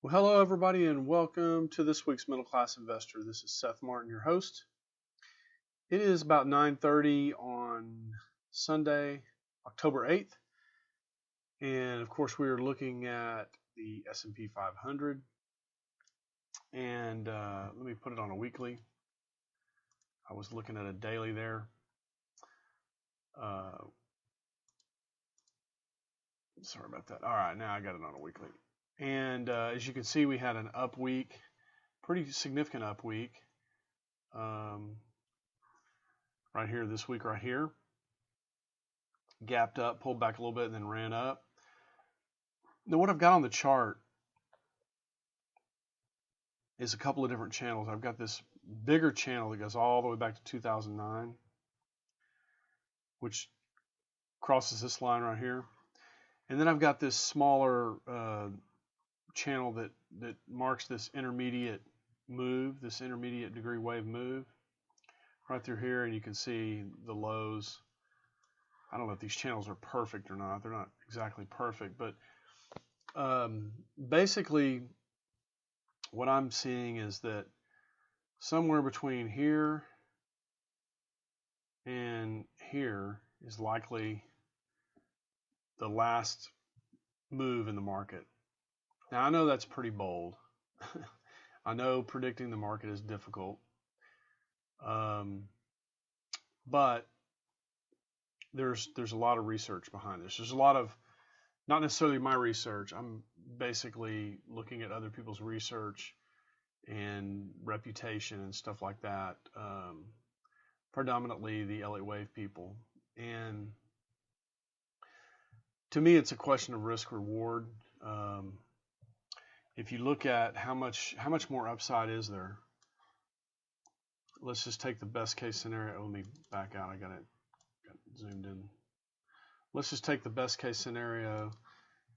Well, hello everybody and welcome to this week's Middle Class Investor. This is Seth Martin, your host. It is about 9:30 on Sunday, October 8th. And of course, we are looking at the S&P 500. And let me put it on a weekly. I was looking at a daily there. Sorry about that. All right, now I got it on a weekly. And as you can see, we had an up week, pretty significant up week. Right here, this week right here. Gapped up, pulled back a little bit, and then ran up. Now what I've got on the chart is a couple of different channels. I've got this bigger channel that goes all the way back to 2009, which crosses this line right here. And then I've got this smaller channel that marks this intermediate move, this intermediate degree wave move right through here, and you can see the lows. I don't know if these channels are perfect or not. They're not exactly perfect, but basically what I'm seeing is that somewhere between here and here is likely the last move in the market. Now I know that's pretty bold. I know predicting the market is difficult, but there's a lot of research behind this. There's a lot of, not necessarily my research. I'm basically looking at other people's research and reputation and stuff like that. Predominantly the LA Wave people. And to me, it's a question of risk reward. If you look at how much more upside is there, let's just take the best case scenario. Let me back out. I got it zoomed in. Let's just take the best case scenario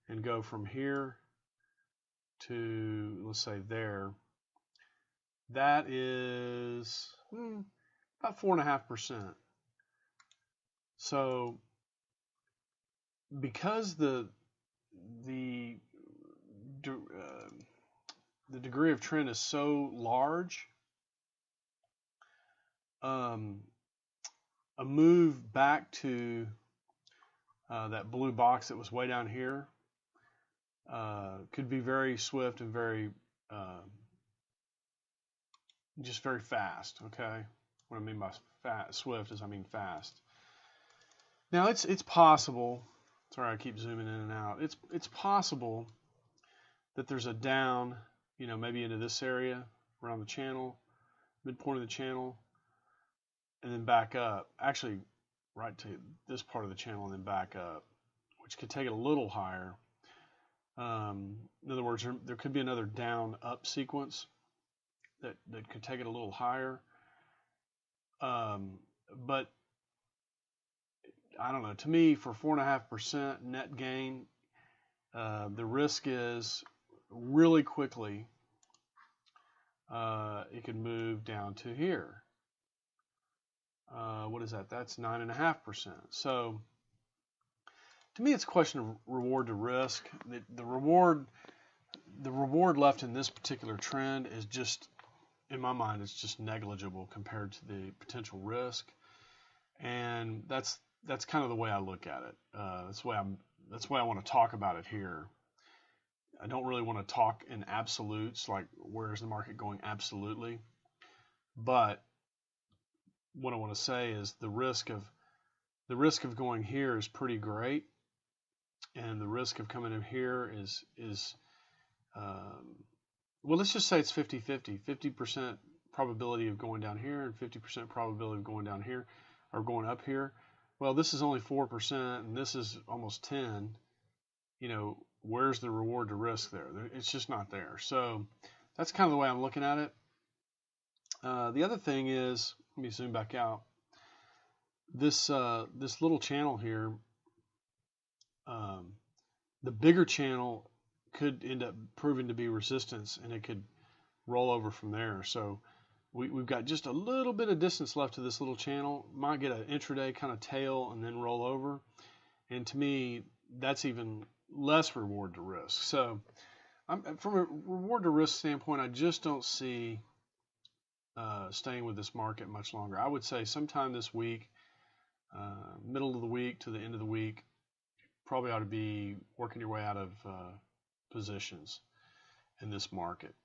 and go from here to, let's say, there. That is about 4.5%. So because the degree of trend is so large, a move back to that blue box that was way down here could be very swift and very just very fast. Okay, what I mean by swift is I mean fast. Now it's possible. Sorry, I keep zooming in and out. It's possible that there's a down, maybe into this area around the channel, midpoint of the channel, and then back up. Actually, right to this part of the channel and then back up, which could take it a little higher. In other words, there could be another down up sequence that could take it a little higher. But I don't know. To me, for 4.5% net gain, the risk is really quickly it could move down to here. What is that? That's 9.5%. So to me, it's a question of reward to risk. The reward left in this particular trend is just, in my mind, it's just negligible compared to the potential risk, and that's kind of the way I look at it. That's why I want to talk about it here. I don't really want to talk in absolutes, like where is the market going absolutely, but what I want to say is the risk of going here is pretty great, and the risk of coming in here is well, let's just say it's 50-50. 50% probability of going down here and 50% probability of going down here or going up here. Well, this is only 4% and this is almost 10. Where's the reward to risk there? It's just not there. So that's kind of the way I'm looking at it. The other thing is, let me zoom back out. This little channel here, the bigger channel could end up proving to be resistance, and it could roll over from there. So we've got just a little bit of distance left to this little channel. Might get an intraday kind of tail and then roll over. And to me, that's even less reward to risk. So From a reward to risk standpoint, I just don't see staying with this market much longer. I would say sometime this week, middle of the week to the end of the week, probably ought to be working your way out of positions in this market.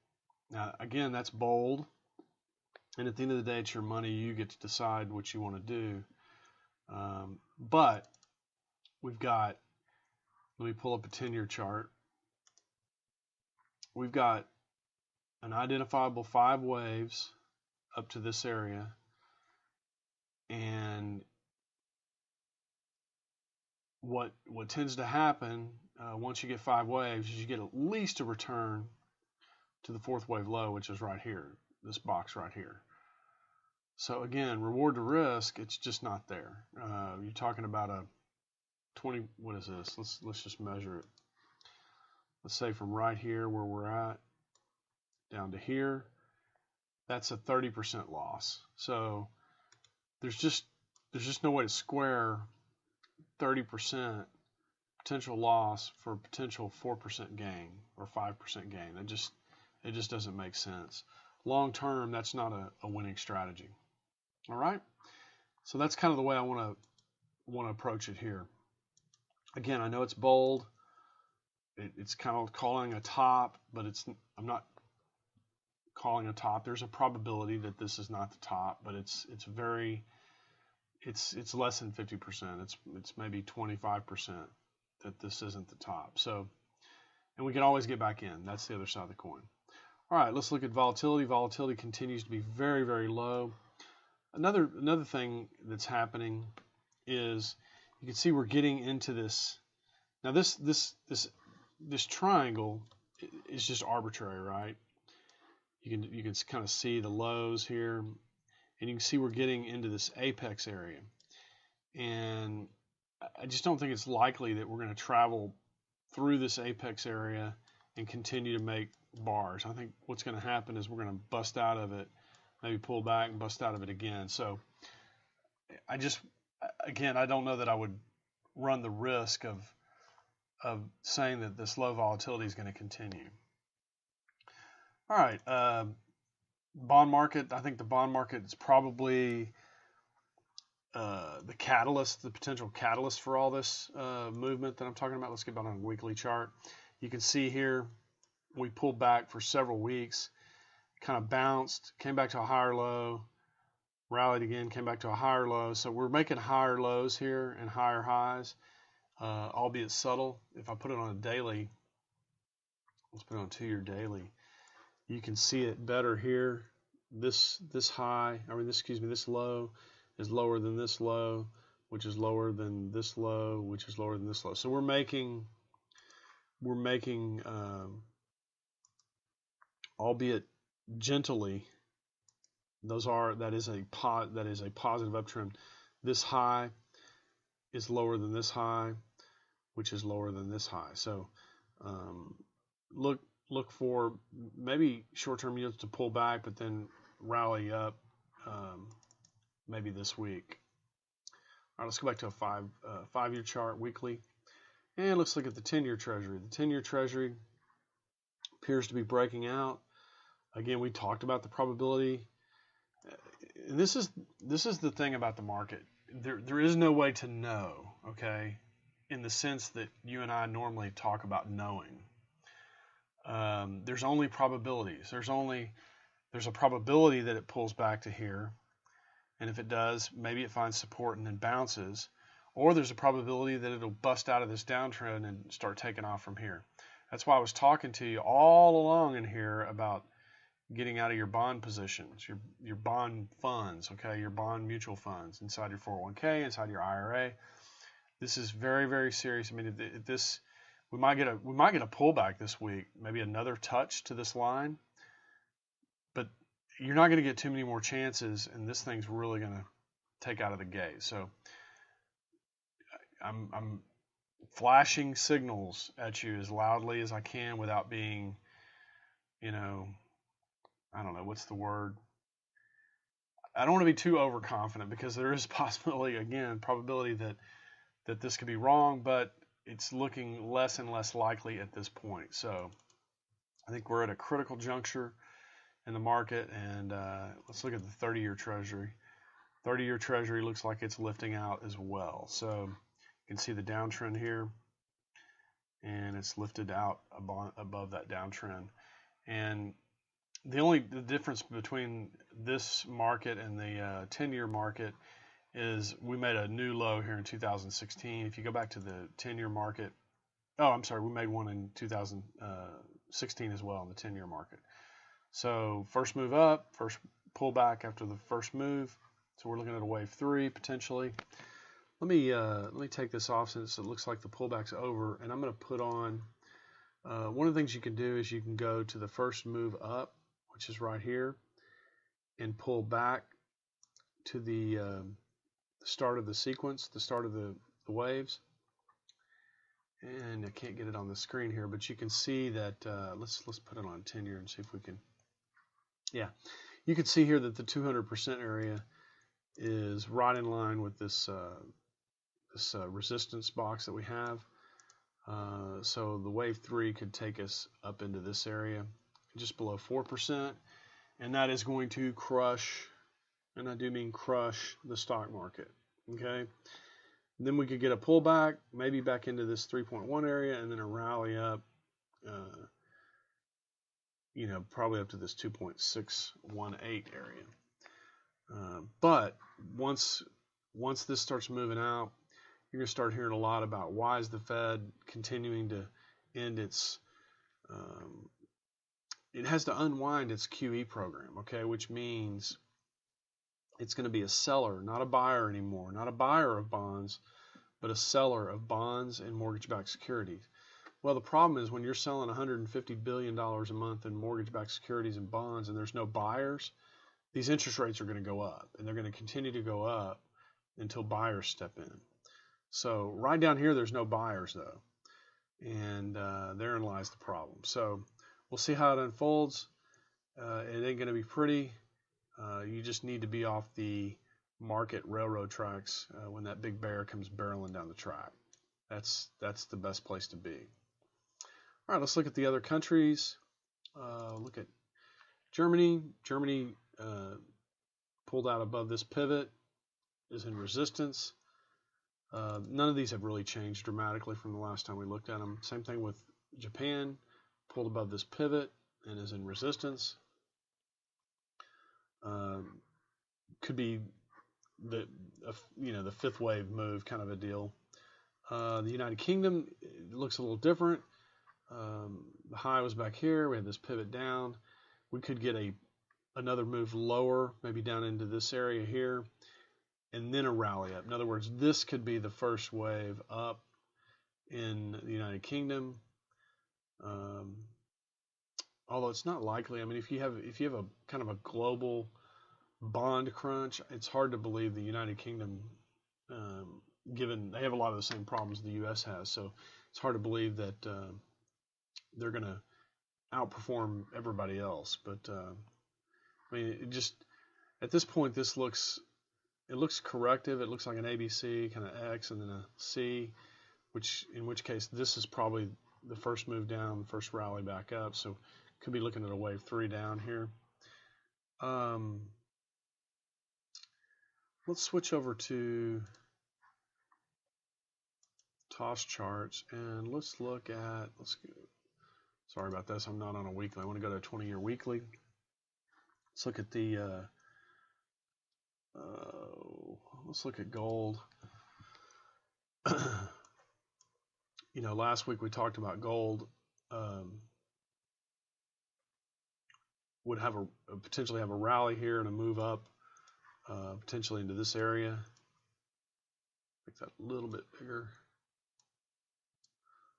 Now, again, that's bold, and at the end of the day, it's your money. You get to decide what you want to do. But we've got, let me pull up a 10-year chart. We've got an identifiable 5 waves up to this area, and what tends to happen once you get 5 waves is you get at least a return to the 4th wave low, which is right here, this box right here. So again, reward to risk, it's just not there. You're talking about a 20, what is this? Let's just measure it. Let's say from right here where we're at down to here, that's a 30% loss. So there's just no way to square 30% potential loss for a potential 4% gain or 5% gain. It just doesn't make sense. Long term, that's not a winning strategy. All right. So that's kind of the way I want to approach it here. Again, I know it's bold. It's kind of calling a top, but I'm not calling a top. There's a probability that this is not the top, but it's less than 50%. It's maybe 25% that this isn't the top. So, and we can always get back in. That's the other side of the coin. All right, let's look at volatility. Volatility continues to be very, very low. Another thing that's happening is you can see we're getting into this. Now this triangle is just arbitrary, right? You can kind of see the lows here, and you can see we're getting into this apex area. And I just don't think it's likely that we're going to travel through this apex area and continue to make bars. I think what's going to happen is we're going to bust out of it, maybe pull back and bust out of it again. So I don't know that I would run the risk of saying that this low volatility is going to continue. All right, bond market. I think the bond market is probably the catalyst, the potential catalyst for all this movement that I'm talking about. Let's get back on a weekly chart. You can see here we pulled back for several weeks, kind of bounced, came back to a higher low, rallied again, came back to a higher low. So we're making higher lows here and higher highs, albeit subtle. If I put it on a daily, let's put it on a 2-year daily, you can see it better here. This low is lower than this low, which is lower than this low, which is lower than this low. So we're making albeit gently, that is a positive uptrend. This high is lower than this high, which is lower than this high. So look for maybe short-term yields to pull back, but then rally up maybe this week. All right, let's go back to a 5-year chart weekly, and let's look at the 10-year Treasury. The 10-year Treasury appears to be breaking out. Again, we talked about the probability. This is the thing about the market. There is no way to know, okay, in the sense that you and I normally talk about knowing. There's only probabilities. There's a probability that it pulls back to here, and if it does, maybe it finds support and then bounces, or there's a probability that it'll bust out of this downtrend and start taking off from here. That's why I was talking to you all along in here about getting out of your bond positions, your bond funds, okay, your bond mutual funds inside your 401k, inside your IRA. This is very, very serious. I mean, we might get a pullback this week, maybe another touch to this line, but you're not going to get too many more chances, and this thing's really going to take out of the gate. So I'm flashing signals at you as loudly as I can without being, I don't know, what's the word? I don't want to be too overconfident, because there is probability that this could be wrong, but it's looking less and less likely at this point. So I think we're at a critical juncture in the market, and let's look at the 30-year Treasury. 30-year Treasury looks like it's lifting out as well. So you can see the downtrend here, and it's lifted out above that downtrend. And the difference between this market and the 10-year market is we made a new low here in 2016. If you go back to the 10-year market, oh, I'm sorry, we made one in 2016 as well in the 10-year market. So first move up, first pullback after the first move. So we're looking at a wave 3 potentially. Let me take this off since it looks like the pullback's over, and I'm going to put on. One of the things you can do is you can go to the first move up, which is right here, and pull back to the start of the sequence, the start of the waves. And I can't get it on the screen here, but you can see that. Let's put it on 10-year and see if we can. Yeah, you can see here that the 200% area is right in line with this resistance box that we have. So the wave 3 could take us up into this area, just below 4%, and that is going to crush, and I do mean crush, the stock market. Okay, and then we could get a pullback, maybe back into this 3.1 area, and then a rally up, probably up to this 2.618 area. But once this starts moving out, you're going to start hearing a lot about why is the Fed continuing to end its, it has to unwind its QE program, okay, which means it's going to be a seller, not a buyer anymore, not a buyer of bonds, but a seller of bonds and mortgage-backed securities. Well, the problem is when you're selling $150 billion a month in mortgage-backed securities and bonds and there's no buyers, these interest rates are going to go up, and they're going to continue to go up until buyers step in. So right down here, there's no buyers, though, and therein lies the problem. So we'll see how it unfolds. It ain't going to be pretty. You just need to be off the market railroad tracks when that big bear comes barreling down the track. That's the best place to be. All right, let's look at the other countries. Look at Germany. Germany pulled out above this pivot, is in resistance. None of these have really changed dramatically from the last time we looked at them. Same thing with Japan, pulled above this pivot and is in resistance. Could be the fifth wave move kind of a deal. The United Kingdom, it looks a little different. The high was back here. We had this pivot down. We could get another move lower, maybe down into this area here, and then a rally up. In other words, this could be the first wave up in the United Kingdom. Although it's not likely. I mean, if you have a kind of a global bond crunch, it's hard to believe the United Kingdom, given they have a lot of the same problems the U.S. has, so it's hard to believe that they're going to outperform everybody else. But I mean, it just at this point, it looks corrective. It looks like an ABC, kind of X, and then a C, in which case this is probably the first move down, the first rally back up. So could be looking at a wave 3 down here. Let's switch over to TOS charts and let's look at, sorry about this, I'm not on a weekly. I want to go to a 20-year weekly. Let's look at the, let's look at gold. Last week we talked about gold would have potentially have a rally here and a move up, potentially into this area. Make that a little bit bigger.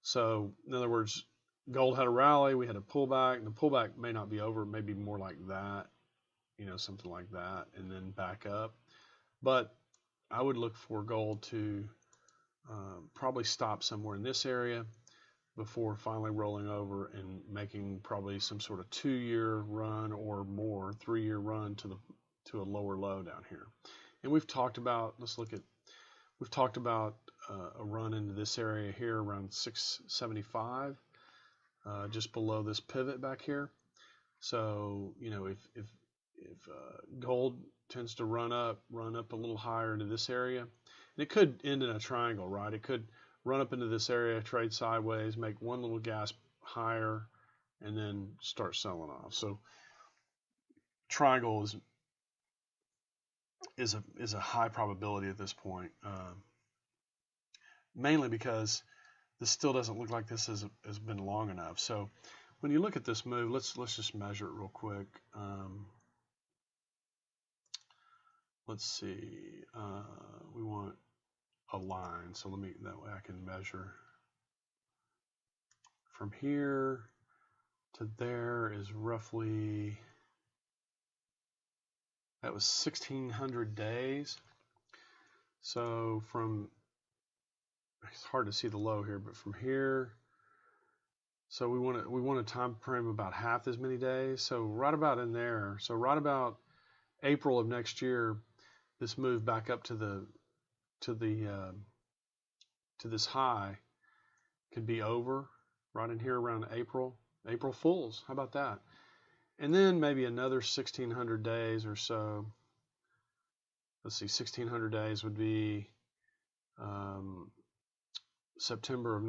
So, in other words, gold had a rally, we had a pullback, and the pullback may not be over, maybe more like that, something like that, and then back up. But I would look for gold to probably stop somewhere in this area before finally rolling over and making probably some sort of 2-year run or more, 3-year run to a lower low down here. And we've talked about, a run into this area here around 675. just below this pivot back here. So, you know, if gold tends to run up a little higher into this area, and it could end in a triangle, right? It could run up into this area, trade sideways, make one little gasp higher, and then start selling off. So triangle is a high probability at this point, mainly because this still doesn't look like this has been long enough. So when you look at this move, let's just measure it real quick. Let's see. We want a line, so that way I can measure from here to there is roughly, that was 1,600 days. So from, it's hard to see the low here, but from here, so we want a time frame about half as many days. So right about in there, so right about April of next year, this move back up to this high could be over right in here around April Fools. How about that? And then maybe another 1,600 days or so. Let's see, 1,600 days would be September of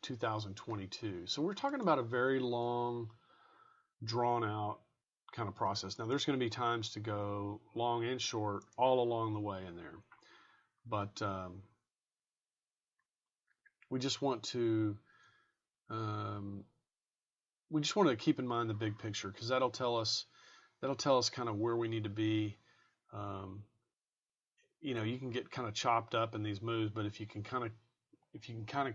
2022. So we're talking about a very long, drawn out kind of process. Now there's going to be times to go long and short all along the way in there, but we just want to keep in mind the big picture, because that'll tell us kind of where we need to be. You know, you can get kind of chopped up in these moves, but if you can kind of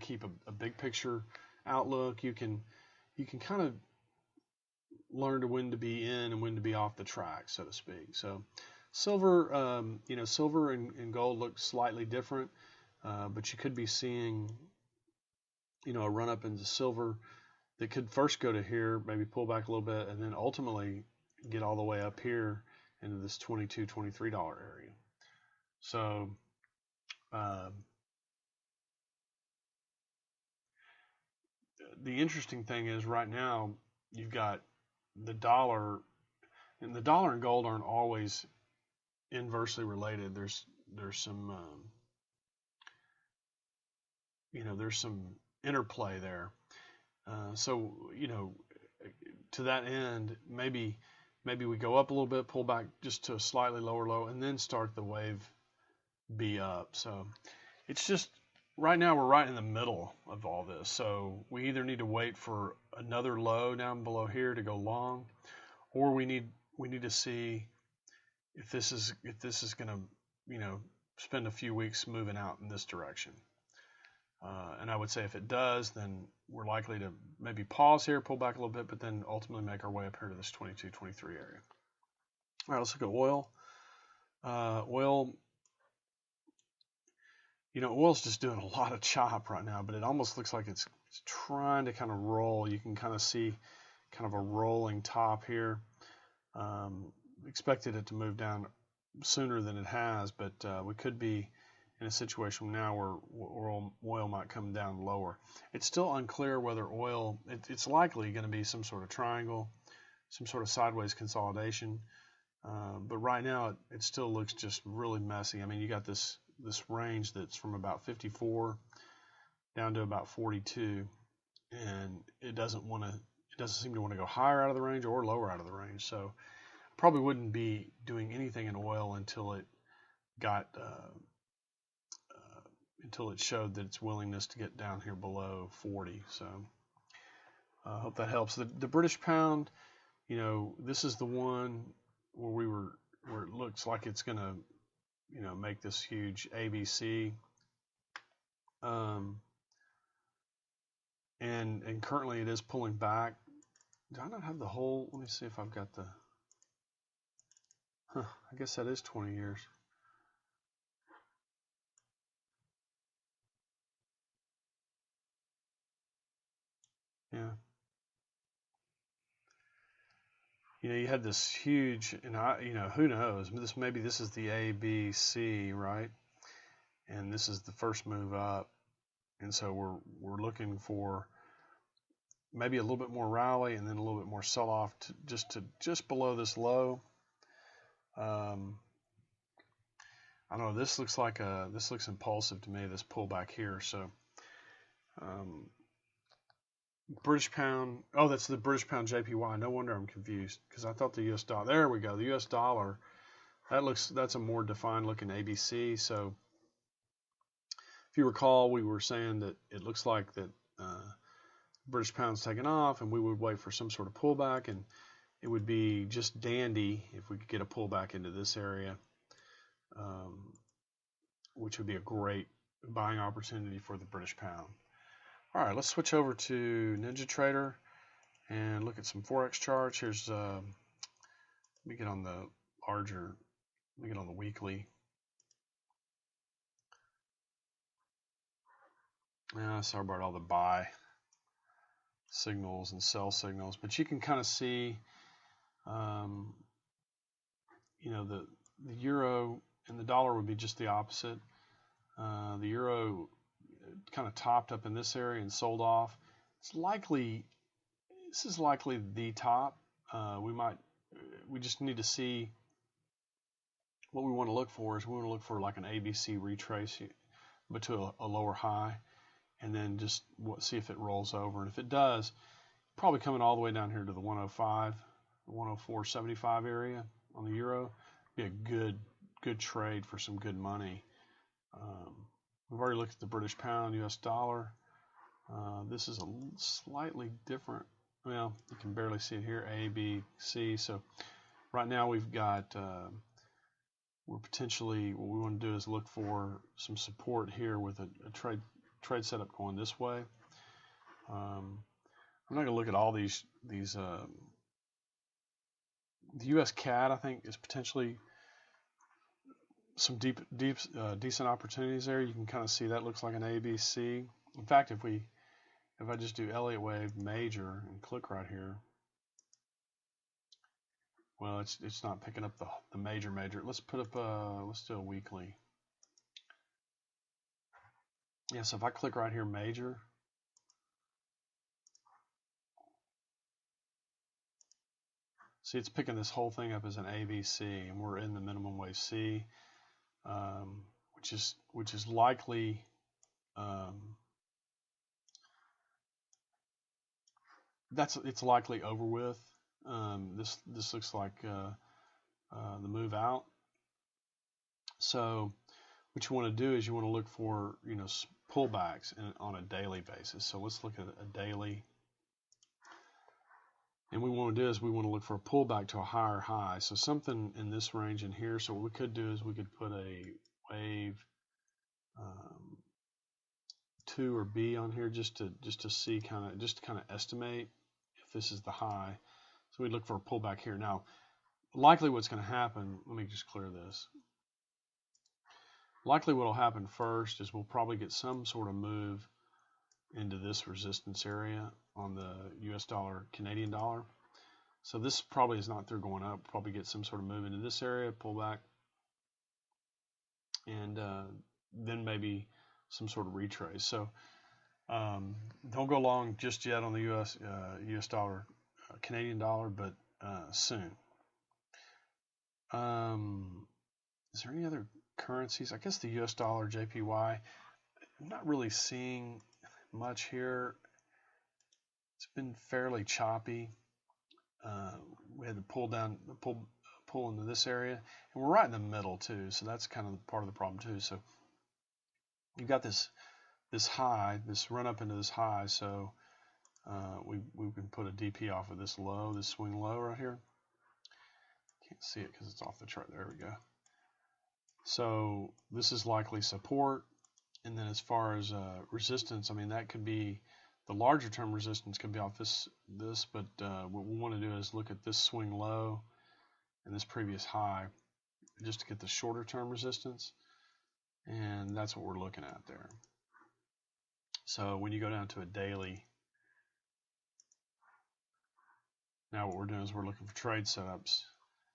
keep a big picture outlook, you can kind of learn to when to be in and when to be off the track, so to speak. So silver, you know, silver and gold look slightly different, but you could be seeing, you know, a run up into silver that could first go to here, maybe pull back a little bit, and then ultimately get all the way up here into this $22, $23 area. So the interesting thing is right now you've got the dollar, and the dollar and gold aren't always inversely related. There's some you know, there's some interplay there. So, you know, to that end, maybe we go up a little bit, pull back just to a slightly lower low, and then start the wave B up. So it's just, right now we're right in the middle of all this. So we either need to wait for another low down below here to go long, or we need to see if this is going to, you know, spend a few weeks moving out in this direction. And I would say if it does, then we're likely to maybe pause here, pull back a little bit, but then ultimately make our way up here to this 22, 23 area. All right, let's look at oil. Oil, you know, oil's just doing a lot of chop right now, but it almost looks like it's trying to kind of roll. You can kind of see kind of a rolling top here. Expected it to move down sooner than it has, but we could be in a situation now where oil might come down lower. It's still unclear whether oil, it's likely going to be some sort of triangle, some sort of sideways consolidation. But right now it still looks just really messy. I mean, you got this range that's from about 54 down to about 42, and it doesn't seem to want to go higher out of the range or lower out of the range. So probably wouldn't be doing anything in oil until it got until it showed that its willingness to get down here below 40. So I hope that helps. The British pound, you know, this is the one where it looks like it's going to, you know, make this huge ABC. And currently it is pulling back. Do I not have the whole? Let me see if I've got the. I guess that is 20 years. Yeah. You know, you had this huge, and you know, who knows? Maybe this is the ABC, right? And this is the first move up, and so we're looking for maybe a little bit more rally and then a little bit more sell-off to just below this low. I don't know. This looks impulsive to me. This pullback here. So British pound. Oh, that's the British pound JPY. No wonder I'm confused because I thought the U.S. dollar. There we go. The U.S. dollar. That's a more defined looking ABC. So if you recall, we were saying that it looks like that British pound's taken off, and we would wait for some sort of pullback, and it would be just dandy if we could get a pullback into this area, which would be a great buying opportunity for the British pound. All right, let's switch over to NinjaTrader and look at some Forex charts. Here's let me get on the weekly. Sorry about all the buy signals and sell signals, but you can kind of see, the euro and the dollar would be just the opposite. The euro kind of topped up in this area and sold off. This is likely the top. We just need to see what we want to look for. Is we want to look for like an ABC retrace, but to a lower high, and then just see if it rolls over. And if it does, probably coming all the way down here to the 105, 104.75 area on the euro, be a good trade for some good money. We've already looked at the British pound, US dollar. This is a slightly different. Well, you can barely see it here, A, B, C. So right now we've got, we're potentially, what we want to do is look for some support here with a trade setup going this way. I'm not going to look at all these. The U.S. CAD, I think, is potentially some decent opportunities there. You can kind of see that looks like an ABC. In fact, if I just do Elliott wave major and click right here, well, it's not picking up the major. Let's put up let's do a weekly. Yeah, so if I click right here, major, see it's picking this whole thing up as an ABC, and we're in the minimum wave C, which is likely it's likely over with. This looks like the move out. So what you want to do is you want to look for pullbacks on a daily basis. So let's look at a daily. And we want to do is we want to look for a pullback to a higher high. So something in this range in here. So what we could do is we could put a wave 2 or B on here just to see kind of estimate if this is the high. So we look for a pullback here. Now, likely what's going to happen, let me just clear this. Likely what will happen first is we'll probably get some sort of move into this resistance area on the US dollar, Canadian dollar. So this probably is not through going up. Probably get some sort of move into this area, pull back, and then maybe some sort of retrace. So don't go long just yet on the US dollar, Canadian dollar, but soon. Is there any other currencies? I guess the US dollar, JPY. I'm not really seeing much here. It's been fairly choppy. We had to pull into this area, and we're right in the middle too. So that's kind of part of the problem too. So you've got this high, this run up into this high. So we can put a DP off of this low, this swing low right here. Can't see it because it's off the chart. There we go. So this is likely support, and then as far as resistance, I mean that could be the larger term resistance could be off this, but what we want to do is look at this swing low and this previous high just to get the shorter term resistance, and that's what we're looking at there. So when you go down to a daily, now what we're doing is we're looking for trade setups,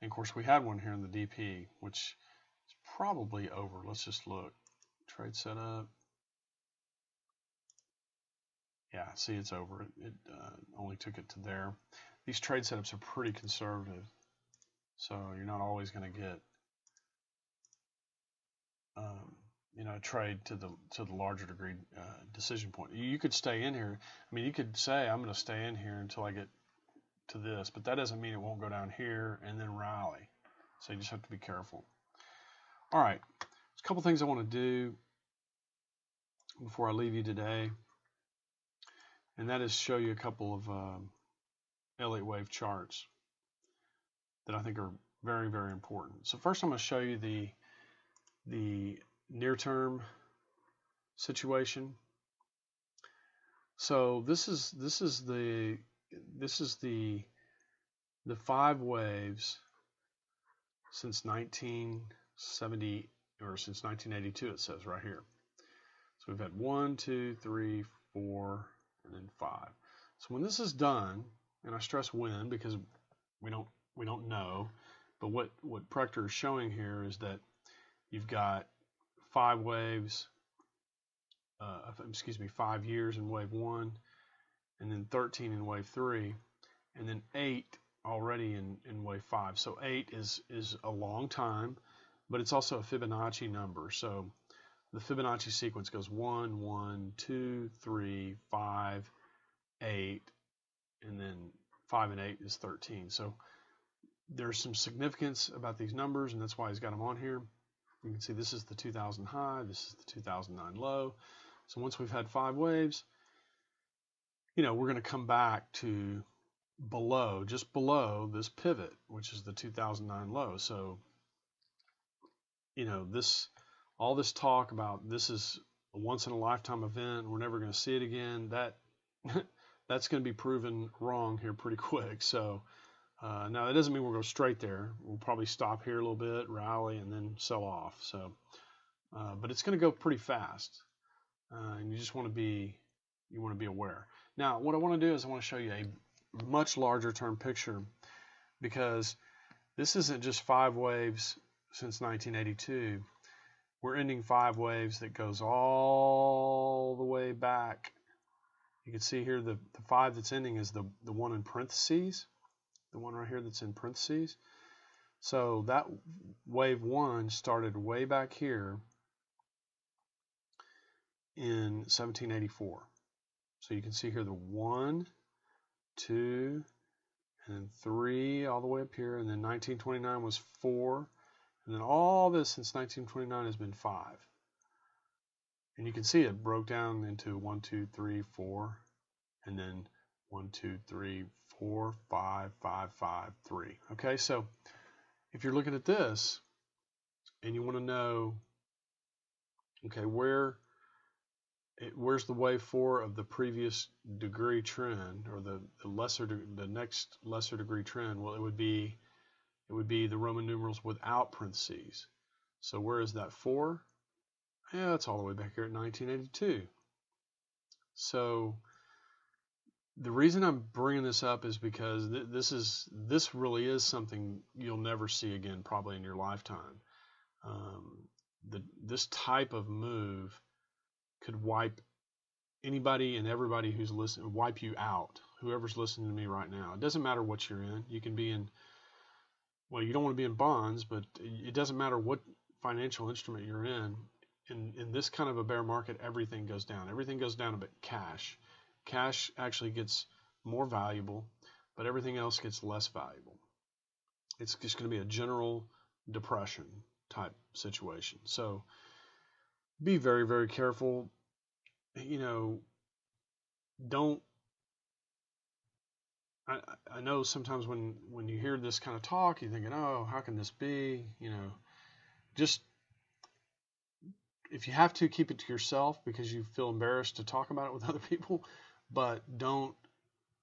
and of course we had one here in the DP, which is probably over. Let's just look. Trade setup. Yeah, see, it's over. It only took it to there. These trade setups are pretty conservative, so you're not always going to get a trade to the larger degree decision point. You could stay in here. I mean, you could say I'm going to stay in here until I get to this, but that doesn't mean it won't go down here and then rally. So you just have to be careful. All right, there's a couple things I want to do before I leave you today, and that is show you a couple of Elliott wave charts that I think are very, very important. So first I'm going to show you the near-term situation. So this is the 5 waves since 1970 or since 1982. It says right here. So we've had 1, 2, 3, 4, and then 5. So when this is done, and I stress when because we don't know, but what Prechter is showing here is that you've got 5 waves, 5 years in wave 1, and then 13 in wave 3, and then 8 already in wave 5. So 8 is a long time, but it's also a Fibonacci number. So the Fibonacci sequence goes 1, 1, 2, 3, 5, 8, and then 5 and 8 is 13. So there's some significance about these numbers, and that's why he's got them on here. You can see this is the 2000 high, this is the 2009 low. So once we've had 5 waves, we're going to come back to just below this pivot, which is the 2009 low. So, all this talk about this is a once in a lifetime event, we're never going to see it again, that's going to be proven wrong here pretty quick. So now that doesn't mean we'll go straight there. We'll probably stop here a little bit, rally, and then sell off. So, but it's going to go pretty fast, and you just want to be aware. Now, what I want to do is I want to show you a much larger term picture, because this isn't just 5 waves since 1982. We're ending 5 waves that goes all the way back. You can see here the 5 that's ending is the one in parentheses, the one right here that's in parentheses. So that wave 1 started way back here in 1784. So you can see here the 1, 2, and then 3 all the way up here, and then 1929 was 4, and then all this since 1929 has been 5. And you can see it broke down into 1, 2, 3, 4, and then 1, 2, 3, 4, 5, 5, 5, 3. Okay, so if you're looking at this and you want to know, okay, where's the wave 4 of the previous degree trend, or the next lesser degree trend? Well, it would be the Roman numerals without parentheses. So where is that 4? Yeah, it's all the way back here at 1982. So the reason I'm bringing this up is because this really is something you'll never see again, probably in your lifetime. This type of move could wipe anybody and everybody who's listening, wipe you out. Whoever's listening to me right now, it doesn't matter what you're in. You can be in, well, you don't want to be in bonds, but it doesn't matter what financial instrument you're in. In this kind of a bear market, everything goes down. Everything goes down, but cash. Cash actually gets more valuable, but everything else gets less valuable. It's just going to be a general depression type situation. So be very, very careful. I know sometimes when you hear this kind of talk, you're thinking, oh, how can this be? Just if you have to, keep it to yourself because you feel embarrassed to talk about it with other people, but don't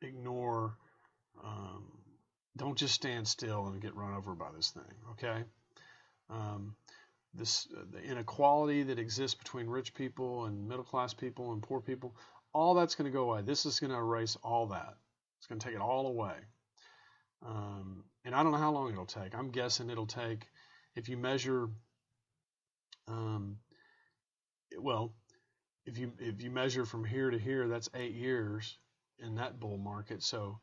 ignore, don't just stand still and get run over by this thing, okay? The inequality that exists between rich people and middle class people and poor people, all that's going to go away. This is going to erase all that. It's going to take it all away. And I don't know how long it'll take. I'm guessing it'll take, if you measure, if you measure from here to here, that's 8 years in that bull market. So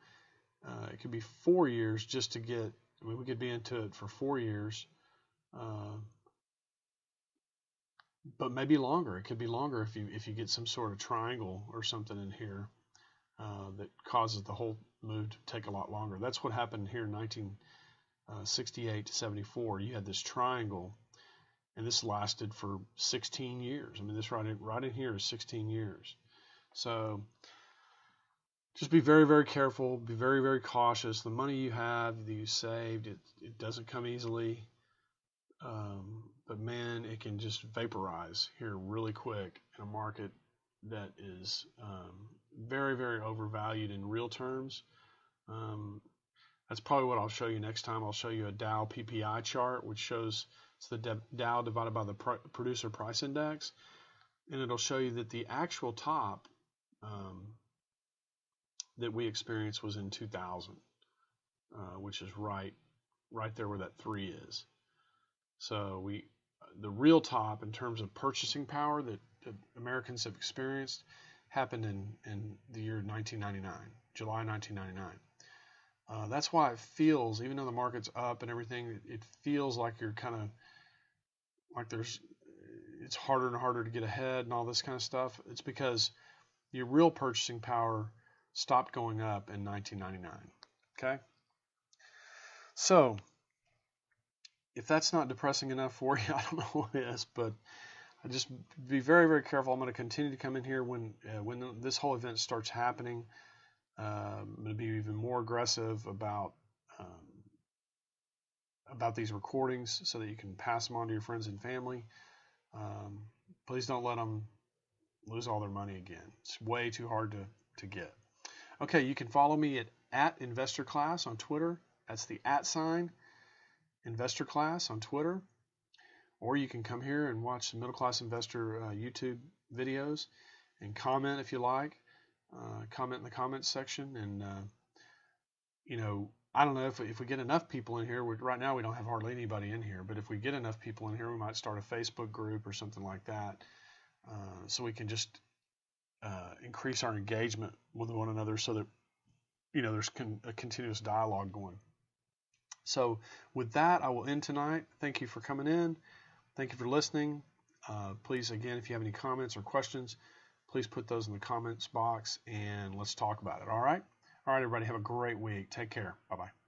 it could be 4 years just to get. I mean, we could be into it for 4 years, but maybe longer. It could be longer if you get some sort of triangle or something in here that causes the whole move to take a lot longer. That's what happened here in 1968 to 74. You had this triangle, and this lasted for 16 years. I mean, this right in here is 16 years. So just be very, very careful. Be very, very cautious. The money you have, that you saved, it doesn't come easily. But man, it can just vaporize here really quick in a market that is very, very overvalued in real terms. That's probably what I'll show you next time. I'll show you a Dow PPI chart, which shows it's the Dow divided by the producer price index, and it'll show you that the actual top that we experienced was in 2000, which is right there where that 3 is. So the real top in terms of purchasing power that Americans have experienced happened in the year 1999, July 1999. That's why it feels, even though the market's up and everything, it feels like you're kind of like it's harder and harder to get ahead and all this kind of stuff. It's because your real purchasing power stopped going up in 1999. Okay? So if that's not depressing enough for you, I don't know what is, but just be very, very careful. I'm going to continue to come in here when this whole event starts happening. I'm going to be even more aggressive about these recordings so that you can pass them on to your friends and family. Please don't let them lose all their money again. It's way too hard to get. Okay, you can follow me at InvestorClass on Twitter. That's the @ InvestorClass on Twitter. Or you can come here and watch the Middle Class Investor YouTube videos and comment if you like. Comment in the comments section. And, I don't know if we get enough people in here. Right now we don't have hardly anybody in here. But if we get enough people in here, we might start a Facebook group or something like that. So we can just increase our engagement with one another so that, there's a continuous dialogue going. So with that, I will end tonight. Thank you for coming in. Thank you for listening. Please, again, if you have any comments or questions, please put those in the comments box and let's talk about it. All right? All right, everybody, have a great week. Take care. Bye-bye.